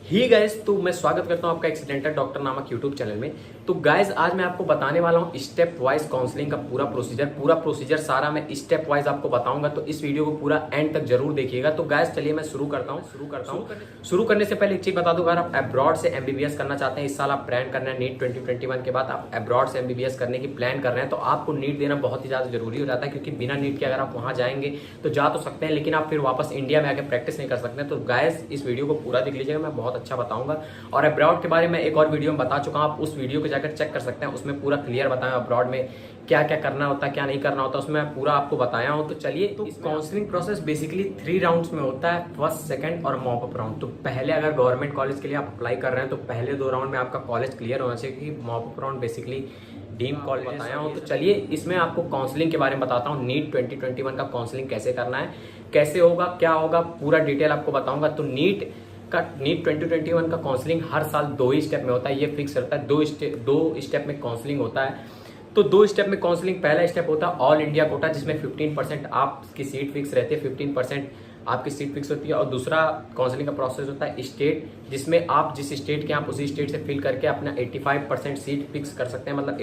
ही guys, तो मैं स्वागत करता हूं आपका एक्सीडेंटल डॉक्टर नामक यूट्यूब चैनल में। तो गाइस आज मैं आपको बताने वाला हूं स्टेप वाइज काउंसलिंग का पूरा प्रोसीजर सारा मैं स्टेप वाइज आपको बताऊंगा। तो इस वीडियो को पूरा एंड तक जरूर देखिएगा। तो गाइस चलिए मैं शुरू करता हूं। शुरू करने से पहले एक चीज बता दूं, अगर आप अब्रॉड से एमबीबीएस करना चाहते हैं, इस साल आप प्लान करना है नीट 2021 के बाद आप अब्रॉड से एमबीबीएस करने की प्लान कर रहे हैं, तो आपको नीट देना बहुत ही ज्यादा जरूरी हो जाता है। क्योंकि बिना नीट के अगर आप वहां जाएंगे तो जा तो सकते हैं, लेकिन आप फिर वापस इंडिया में आके प्रैक्टिस नहीं कर सकते। तो गाइस इस वीडियो को पूरा देख लीजिएगा, मैं बहुत अच्छा बताऊंगा। और अब्रॉड के बारे में एक और वीडियो में बता चुका हूं, आप उस वीडियो को जाकर चेक कर सकते हैं। उसमें पूरा क्लियर बताया अब्रॉड में क्या क्या करना होता है, क्या नहीं करना होता, उसमें मैं पूरा आपको बताया हूं। तो चलिए, तो काउंसलिंग प्रोसेस बेसिकली 3 राउंड्स में होता है, फर्स्ट, सेकंड और मॉप अप राउंड। तो पहले अगर गवर्नमेंट कॉलेज के लिए आप अप्लाई कर रहे हैं तो पहले 2 राउंड में आपका कॉलेज क्लियर होना चाहिए। कि mop up round basically deemed college बताया हूँ। तो चलिए इसमें आपको काउंसलिंग के बारे में बताता हूँ। नीट 2021 का काउंसलिंग कैसे करना है, कैसे होगा, क्या होगा, पूरा डिटेल आपको बताऊंगा। तो नीट 2021 का काउंसलिंग हर साल 2 ही स्टेप में होता है, ये फिक्स रहता है। 2 स्टेप में काउंसलिंग होता है। तो 2 स्टेप में काउंसलिंग, पहला स्टेप होता है ऑल इंडिया कोटा, जिसमें 15% आपकी सीट फिक्स रहती है, 15% आपकी सीट फिक्स होती है। और दूसरा काउंसलिंग का प्रोसेस होता है स्टेट, जिसमें आप जिस स्टेट के, आप उसी स्टेट से फिल करके अपना 85% सीट फिक्स कर सकते हैं। मतलब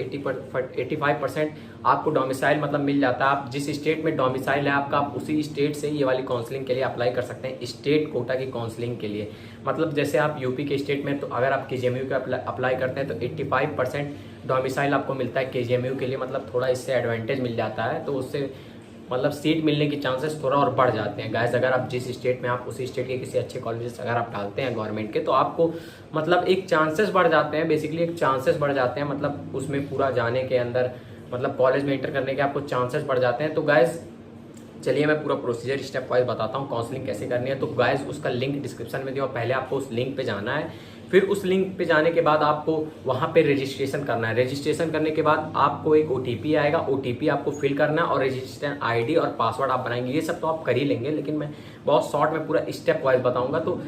85% आपको डोमिसाइल मतलब मिल जाता है। आप जिस स्टेट में डोमिसाइल है आपका, आप उसी स्टेट से ये वाली काउंसलिंग के लिए अप्लाई कर सकते हैं, स्टेट कोटा की काउंसलिंग के लिए। मतलब जैसे आप यूपी के स्टेट में, तो अगर आप केजीएमयू का अप्लाई करते हैं तो 85% डोमिसाइल आपको मिलता है केजीएमयू के लिए। मतलब थोड़ा इससे एडवांटेज मिल जाता है, तो उससे मतलब सीट मिलने की चांसेस थोड़ा और बढ़ जाते हैं। गाइस अगर आप जिस स्टेट में, आप उसी स्टेट के किसी अच्छे कॉलेजेस अगर आप डालते हैं गवर्नमेंट के, तो आपको मतलब एक चांसेस बढ़ जाते हैं। बेसिकली एक चांसेस बढ़ जाते हैं, मतलब उसमें पूरा जाने के अंदर, मतलब कॉलेज में एंटर करने के आपको चांसेस बढ़ जाते हैं। तो गाइस चलिए मैं पूरा प्रोसीजर स्टेप वाइज बताता हूँ काउंसलिंग कैसे करनी है। तो गाइस उसका लिंक डिस्क्रिप्शन में दिया, पहले आपको उस लिंक पे जाना है। फिर उस लिंक पे जाने के बाद आपको वहां पे रजिस्ट्रेशन करना है। रजिस्ट्रेशन करने के बाद आपको एक ओटीपी आएगा, ओटीपी आपको फिल करना है और रजिस्ट्रेशन आईडी और पासवर्ड आप बनाएंगे। ये सब तो आप कर ही लेंगे, लेकिन मैं बहुत शॉर्ट में पूरा स्टेप वाइज बताऊंगा। तो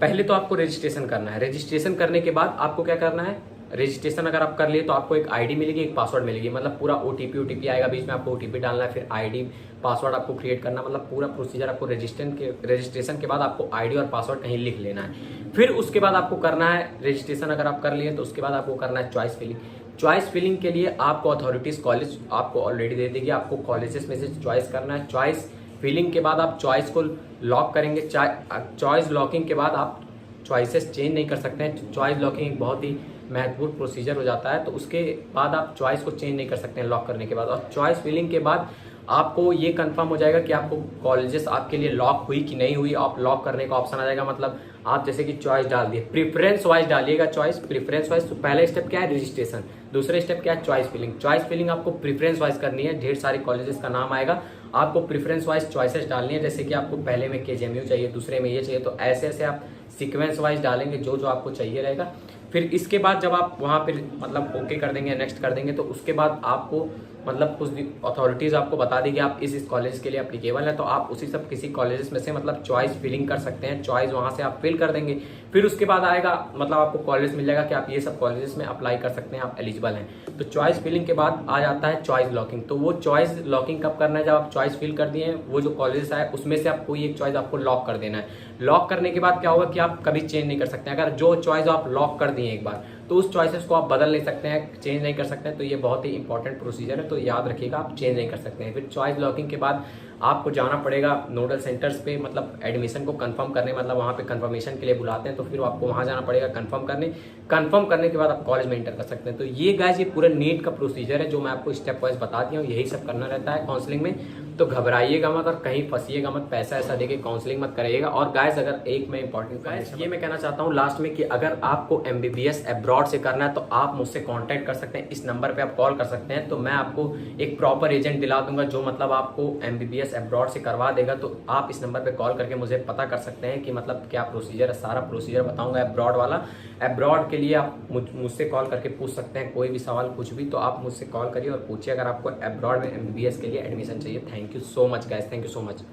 पहले तो आपको रजिस्ट्रेशन करना है। रजिस्ट्रेशन करने के बाद आपको क्या करना है, रजिस्ट्रेशन अगर आप कर लिए तो आपको एक आईडी मिलेगी, एक पासवर्ड मिलेगी। मतलब पूरा ओटीपी आएगा, बीच में आपको ओटीपी डालना है, फिर आईडी पासवर्ड आपको क्रिएट करना। मतलब पूरा प्रोसीजर आपको रजिस्ट्रेशन के बाद आपको आईडी और पासवर्ड कहीं लिख लेना है। फिर उसके बाद आपको करना है, रजिस्ट्रेशन अगर आप कर लिए तो उसके बाद आपको करना है चॉइस फिलिंग। चॉइस फिलिंग के लिए आपको अथॉरिटीज कॉलेज आपको ऑलरेडी दे देगी, आपको कॉलेजेस में से चॉइस करना है। चॉइस फिलिंग के बाद आप चॉइस को लॉक करेंगे। चॉइस लॉकिंग के बाद आप चॉइसेस चेंज नहीं कर सकते हैं। चॉइस लॉकिंग एक बहुत ही महत्वपूर्ण प्रोसीजर हो जाता है, तो उसके बाद आप चॉइस को चेंज नहीं कर सकते हैं लॉक करने के बाद। और चॉइस फिलिंग के बाद आपको ये कंफर्म हो जाएगा कि आपको कॉलेजेस आपके लिए लॉक हुई कि नहीं हुई। आप लॉक करने का ऑप्शन आ जाएगा। मतलब आप जैसे कि चॉइस डाल दिए, प्रेफरेंस वाइज डालिएगा चॉइस, प्रेफरेंस वाइज। तो पहला स्टेप क्या है, रजिस्ट्रेशन। दूसरा स्टेप क्या है, चॉइस फिलिंग। चॉइस फिलिंग आपको प्रेफरेंस वाइज करनी है। ढेर सारे कॉलेजेस का नाम आएगा, आपको प्रेफरेंस वाइज चॉइसेस डालनी है। जैसे कि आपको पहले में केजीएमयू चाहिए, दूसरे में ये चाहिए, तो ऐसे ऐसे आप सीक्वेंस वाइज डालेंगे जो जो आपको चाहिए रहेगा। फिर इसके बाद जब आप वहां पर मतलब ओके कर देंगे, नेक्स्ट कर देंगे, तो उसके बाद आपको मतलब कुछ अथॉरिटीज आपको बता देगी आप इस कॉलेज के लिए एप्लीकेबल है, तो आप उसी सब किसी कॉलेजेस में से मतलब चॉइस फिलिंग कर सकते हैं। चॉइस वहां से आप फिल कर देंगे। फिर उसके बाद आएगा, मतलब आपको कॉलेज मिल जाएगा कि आप ये सब कॉलेजेस में अप्लाई कर सकते हैं, आप एलिजिबल हैं। तो चॉइस फिलिंग के बाद आ जाता है चॉइस लॉकिंग। तो वो चॉइस लॉकिंग कब करना है, जब आप चॉइस फिल कर दिए हैं, वो जो कॉलेजेस आए उसमें से आप कोई एक चॉइस आपको लॉक कर देना है। लॉक करने के बाद क्या होगा कि आप कभी चेंज नहीं कर सकते। अगर जो चॉइस आप लॉक कर दिए एक बार, तो उस चॉइसेस को आप बदल नहीं सकते हैं, चेंज नहीं कर सकते हैं। तो ये बहुत ही इंपॉर्टेंट प्रोसीजर है, तो याद रखिएगा आप चेंज नहीं कर सकते हैं। फिर चॉइस लॉकिंग के बाद आपको जाना पड़ेगा नोडल सेंटर्स पे, मतलब एडमिशन को कंफर्म करने, मतलब वहाँ पे कंफर्मेशन के लिए बुलाते हैं, तो फिर आपको वहाँ जाना पड़ेगा कंफर्म करने के बाद आप कॉलेज में एंटर कर सकते हैं। तो ये गाइस ये पूरा नीट का प्रोसीजर है जो मैं आपको स्टेप वाइज बता दिया हूँ। यही सब करना रहता है काउंसलिंग में। तो घबराइएगा मत और कहीं फंसिएगा मत, पैसा ऐसा देके काउंसलिंग मत करिएगा। और गाइस अगर एक मैं इंपॉर्टेंट गाइस ये मैं कहना चाहता हूँ लास्ट में कि अगर आपको एमबीबीएस अब्रॉड से करना है तो आप मुझसे कांटेक्ट कर सकते हैं, इस नंबर पे आप कॉल कर सकते हैं। तो मैं आपको एक प्रॉपर एजेंट दिला दूंगा जो मतलब आपको एमबीबीएस अब्रॉड से करवा देगा। तो आप इस नंबर पे कॉल करके मुझे पता कर सकते हैं कि मतलब क्या प्रोसीजर है, सारा प्रोसीजर बताऊंगा अब्रॉड वाला। अब्रॉड के लिए आप मुझसे कॉल करके पूछ सकते हैं कोई भी सवाल, कुछ भी, तो आप मुझसे कॉल करिए और पूछिए अगर आपको अब्रॉड में एमबीबीएस के लिए एडमिशन चाहिए। Thank you so much guys, thank you so much.